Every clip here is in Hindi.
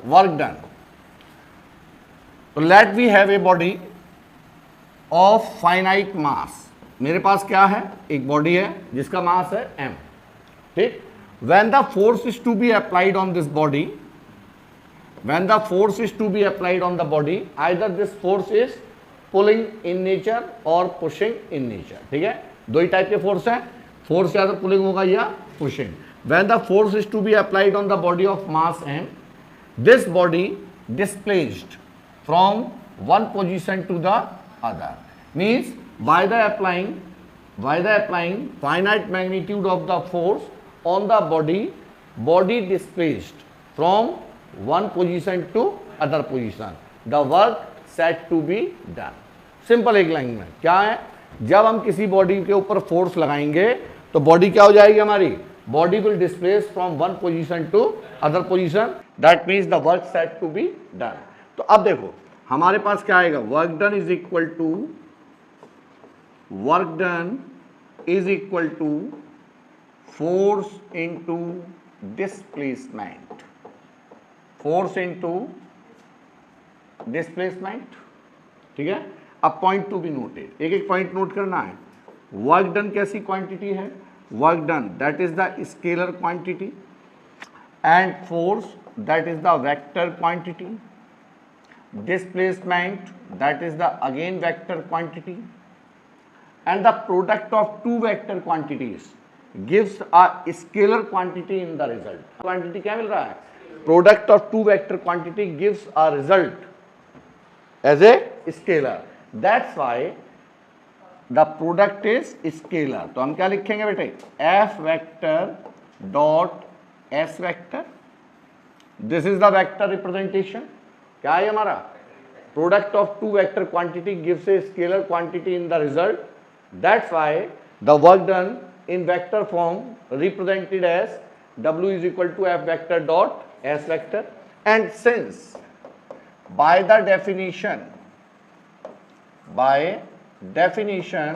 Work done. तो let we have a body of finite mass. मेरे पास क्या है, एक बॉडी है जिसका मास है m, ठीक। When the force is to be applied on this body, when the force is to be applied on the body, either this force is pulling in nature or pushing in nature, ठीक है। दो ही टाइप के फोर्स हैं, फोर्स या तो पुलिंग होगा या pushing. when the force is to be applied on the body of mass m, this body displaced from one position to the other, means by the applying finite magnitude of the force on the body displaced from one position to other position, the work set to be done। Simple एक लाइन में क्या है, जब हम किसी बॉडी के ऊपर फोर्स लगाएंगे तो बॉडी क्या हो जाएगी हमारी, body will displace from one position to other position, that means the work said to be done. तो अब देखो हमारे पास क्या आएगा, work done is equal to force into displacement, force into displacement, ठीक है। अब पॉइंट टू बी नोटेड, एक एक पॉइंट नोट करना है। वर्क डन कैसी क्वांटिटी है, work done that is the scalar quantity and force that is the vector quantity, displacement that is the again vector quantity and the product of two vector quantities gives a scalar quantity in the result. Quantity क्या मिल रहा है, product of two vector quantity gives a result as a scalar, that's why the product is scalar। तो हम क्या लिखेंगे बेटे, f vector dot s vector, this is the vector representation। क्या है हमारा, product of two vector quantity gives a scalar quantity in the result, that's why the work done in vector form represented as w is equal to f vector dot s vector। and since by definition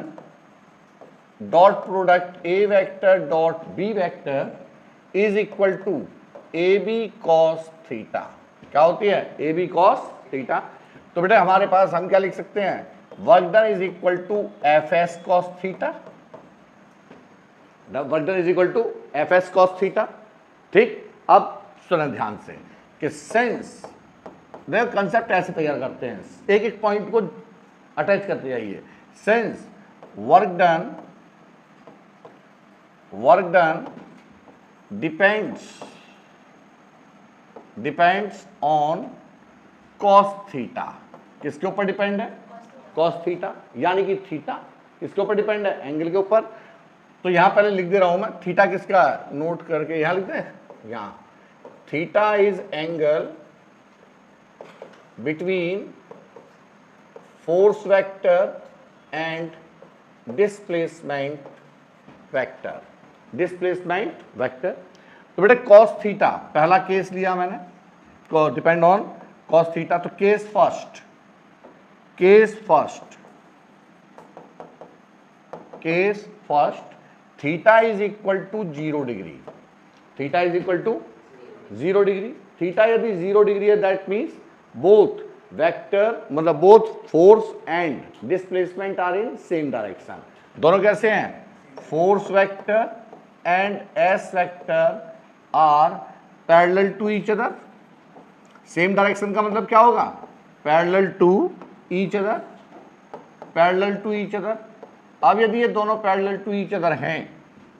dot product a vector dot b vector is equal to ab cos theta, क्या होती है, ab cos theta। तो बेटा हमारे पास हम क्या लिख सकते हैं, work done is equal to fs cos theta, work done is equal to fs cos theta, ठीक। अब सुना ध्यान से कि सेंस, देखो कंसेप्ट ऐसे तैयार करते हैं, एक एक पॉइंट को अटैच करते जाइए। Sense work done depends on cos theta, किसके ऊपर डिपेंड है, कॉस थीटा, यानी कि थीटा किसके ऊपर डिपेंड है, एंगल के ऊपर। तो यहां पहले लिख दे रहा हूं मैं, थीटा किसका है, नोट करके यहां लिखते हैं, यहां theta is angle between force vector and displacement vector, तो बेटा cos theta पहला केस लिया मैंने, डिपेंड ऑन cos theta। तो case first theta is equal to 0 degree, theta is equal to 0 degree. Theta यदि 0 डिग्री है दैट मीन्स बोथ वेक्टर, मतलब both force and displacement are in same direction. दोनों कैसे हैं, force vector and S vector are parallel to each other. Same direction का मतलब क्या होगा, पैरेलल टू ईच अदर, अब यदि ये दोनों पैरेलल टू ईच अदर हैं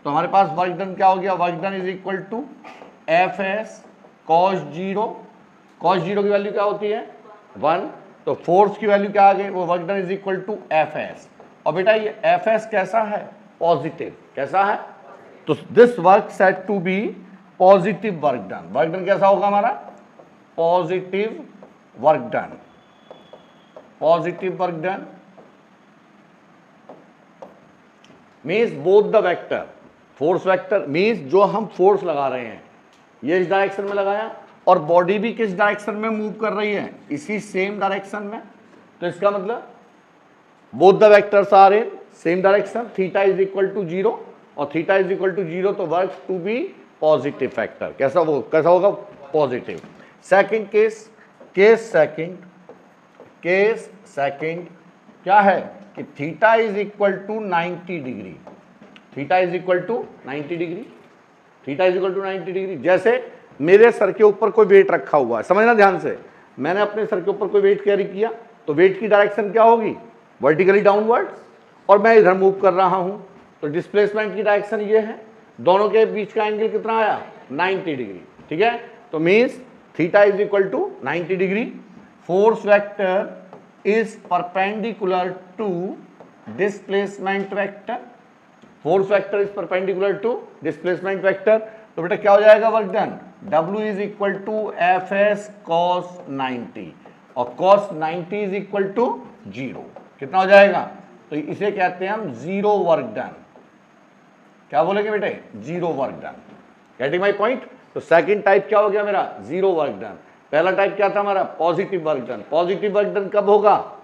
तो हमारे पास वर्क डन क्या हो गया, work done is equal to F S cos zero की वैल्यू क्या होती है 1, तो फोर्स की वैल्यू क्या आ गई, वो work done is equal to F S. और बेटा ये एफ एस कैसा है, पॉजिटिव, कैसा है, तो this work said to be positive work done. Work done कैसा होगा हमारा, positive work done means both the vector, force vector means जो हम फोर्स लगा रहे हैं ये इस डायरेक्शन में लगाया और बॉडी भी किस डायरेक्शन में मूव कर रही है, इसी सेम डायरेक्शन में। तो इसका मतलब both the vectors are in same direction, theta is equal to 0 और थीटा इज इक्वल टू 0, तो work to be positive factor. कैसा होगा, पॉजिटिव। सेकंड केस सेकंड क्या है कि theta is equal to 90 degree, theta is equal to 90 degree, theta is equal to 90 degree. जैसे मेरे सर के ऊपर कोई वेट रखा हुआ है, समझना ध्यान से, मैंने अपने सर के ऊपर कोई वेट कैरी किया तो वेट की डायरेक्शन क्या होगी, वर्टिकली डाउनवर्ड, और मैं इधर मूव कर रहा हूं तो डिस्प्लेसमेंट की डायरेक्शन ये है, दोनों के बीच का एंगल कितना आया, 90 डिग्री। ठीक है, तो means theta is equal to 90 degree. Force vector is perpendicular to displacement vector, force vector is perpendicular to displacement vector. तो बेटा क्या हो जाएगा work done, W is equal to F S cos 90, और कॉस 90 इज इक्वल टू 0, कितना हो जाएगा, तो इसे कहते हैं हम जीरो वर्क डन। क्या बोलेंगे बेटे, zero work done. Getting my point. तो सेकंड टाइप क्या हो गया मेरा, जीरो वर्क डन। पहला टाइप क्या था हमारा, positive work done. Positive work done कब होगा,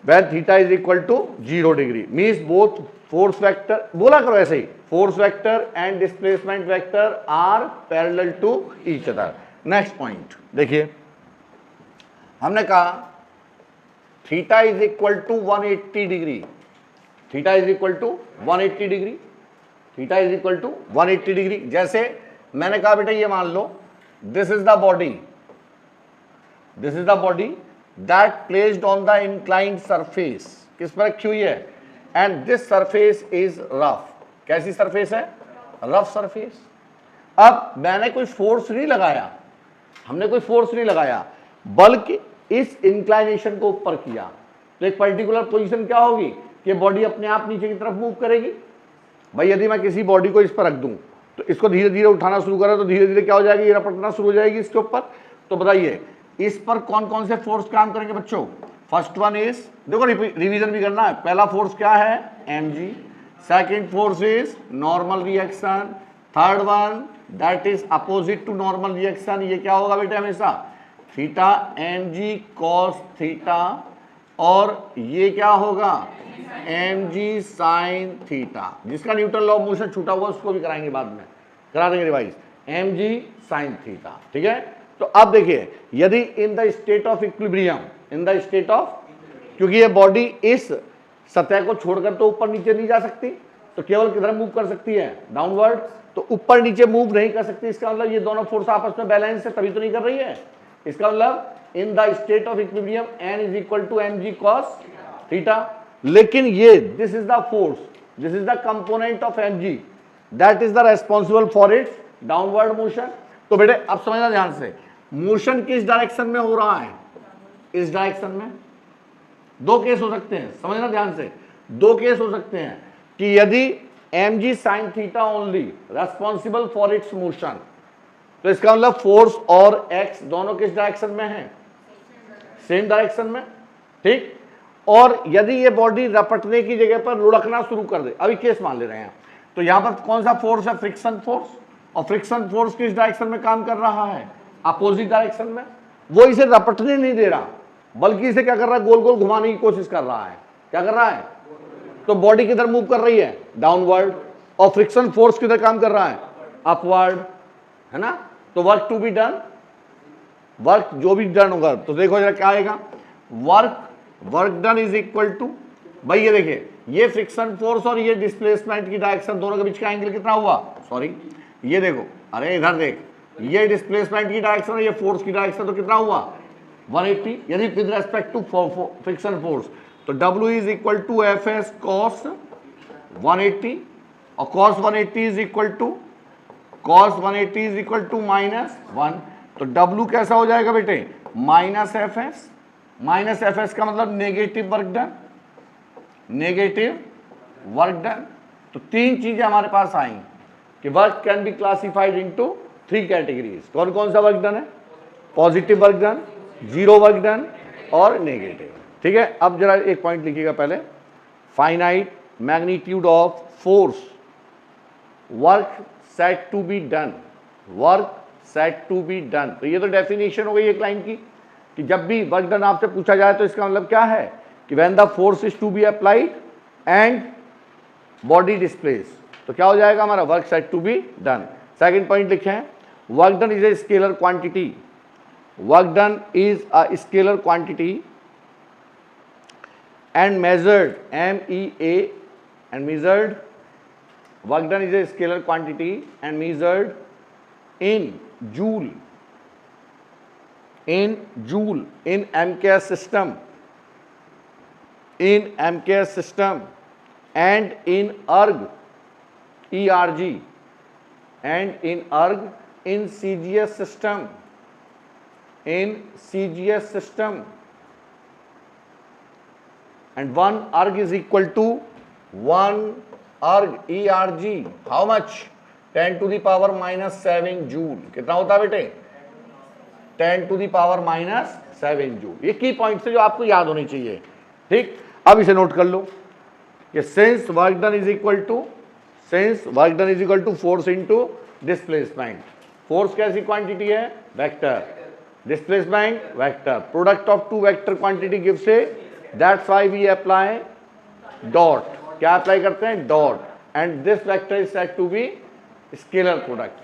when theta is equal to 0 degree, means both force vector, बोला करो ऐसे ही, force vector and displacement vector are parallel to each other. Next point देखिए, हमने कहा theta is equal to 180 degree, theta is equal to 180 degree, theta is equal to 180 degree. जैसे मैंने कहा बेटा ये मान लो this is the body, this is the body that placed on the inclined surface, किस पर रखी हुई है, and this surface is rough. कैसी सरफेस है, रफ सरफेस। अब मैंने कोई फोर्स नहीं लगाया, हमने कोई फोर्स नहीं लगाया, बल्कि इस इंक्लाइनेशन को ऊपर किया, तो एक पर्टिकुलर पोजीशन क्या होगी कि बॉडी अपने आप नीचे की तरफ मूव करेगी। भाई यदि मैं किसी बॉडी को इस पर रख दूं तो इसको धीरे धीरे उठाना शुरू करा तो धीरे धीरे क्या हो जाएगी, ये रपटना शुरू हो जाएगी इसके ऊपर। तो बताइए इस पर कौन कौन से फोर्स काम करेंगे बच्चों। फर्स्ट वन इज, देखो रिवीजन भी करना है, पहला फोर्स क्या है, mg, second force is normal reaction, third one that is opposite to normal reaction, ये क्या होगा बेटे हमेशा थीटा mg cos थीटा, और ये क्या होगा mg sin थीटा। जिसका न्यूटन लॉ ऑफ मोशन छूटा हुआ उसको भी कराएंगे बाद में, करा देंगे रिवाइज, mg sin थीटा। ठीक है, तो अब देखिए यदि इन the state of equilibrium, in the state of, क्योंकि ये बॉडी इस सतह को छोड़कर तो ऊपर नीचे नहीं जा सकती, तो केवल किधर मूव कर सकती है, डाउनवर्ड, तो ऊपर नीचे मूव नहीं कर सकती। इसका मतलब ये दोनों फोर्स आपस में बैलेंस है, तभी तो नहीं कर रही है। इसका मतलब in the state of equilibrium n is equal to mg cos theta. लेकिन ये this is the force, this is the component of mg that is the responsible for its downward motion. तो बेटे अब समझना ध्यान से, मोशन किस डायरेक्शन में हो रहा है, इस डायरेक्शन में। दो केस हो सकते हैं, समझना ध्यान से, दो केस हो सकते हैं कि यदि mg sin theta only responsible for it's motion, तो इसका मतलब फोर्स और x दोनों किस डायरेक्शन में है, सेम डायरेक्शन में। ठीक, और यदि ये बॉडी रपटने की जगह पर लुढ़कना शुरू कर दे, अभी केस मान ले रहे हैं, तो यहां पर कौन सा फोर्स है, फ्रिक्शन फोर्स, और फ्रिक्शन फोर्स किस डायरेक्शन में काम कर रहा है, अपोजिट डायरेक्शन में। वो इसे रपटने नहीं दे रहा, बल्कि इसे क्या कर रहा है, गोल गोल घुमाने की कोशिश कर रहा है। क्या कर रहा है, तो बॉडी किधर मूव कर रही है, डाउनवर्ड, और फ्रिक्शन फोर्स किधर काम कर रहा है, अपवर्ड, है ना। तो work to be done, work जो भी डन होगा, तो देखो जरा क्या आएगा, work done is equal to, भाई ये देखिए ये फ्रिक्शन फोर्स और ये डिस्प्लेसमेंट की डायरेक्शन, दोनों के बीच का एंगल कितना हुआ, सॉरी ये देखो, अरे इधर देख, ये डिस्प्लेसमेंट की डायरेक्शन और ये फोर्स की डायरेक्शन, तो कितना हुआ 180, यदि with respect to friction force, तो W is equal to F S cos 180, और कॉस 180 इज इक्वल टू -1, तो W कैसा हो जाएगा बेटे, -fs, -fs का मतलब negative work done, negative work done. तो तीन चीजें हमारे पास आई कि work can be classified into 3 categories. कौन कौन सा वर्क डन है, positive work done, zero work done और नेगेटिव। ठीक है, अब जरा एक पॉइंट लिखिएगा पहले, finite magnitude of force, work said to be done, work said to be done. तो ये तो डेफिनेशन हो गई एक लाइन की कि जब भी वर्क डन आपसे पूछा जाए तो इसका मतलब क्या है कि when the force is to be applied and body displace, तो क्या हो जाएगा हमारा, work said to be done. Second point लिखे हैं, work done is a scalar quantity, work done is a scalar quantity and measured, MEA, and measured, work done is a scalar quantity and measured in joule, in MKS system, and in ERG, and in ERG, in CGS system, and 1 ERG is equal to 1 ERG, how much? 10 to the power minus 7 joule. कितना होता है बेटे? 10 to the power minus 7 joule. ये की पॉइंट्स है जो आपको याद होनी चाहिए. ठीक, अब इसे नोट कर लो कि since work done is equal to force into displacement. Force कैसी क्वांटिटी है? Vector. Displacement vector. Product of two vector quantity gives a, that's why we apply dot. क्या अप्लाई करते हैं? Dot. And this vector is said to be scalar product.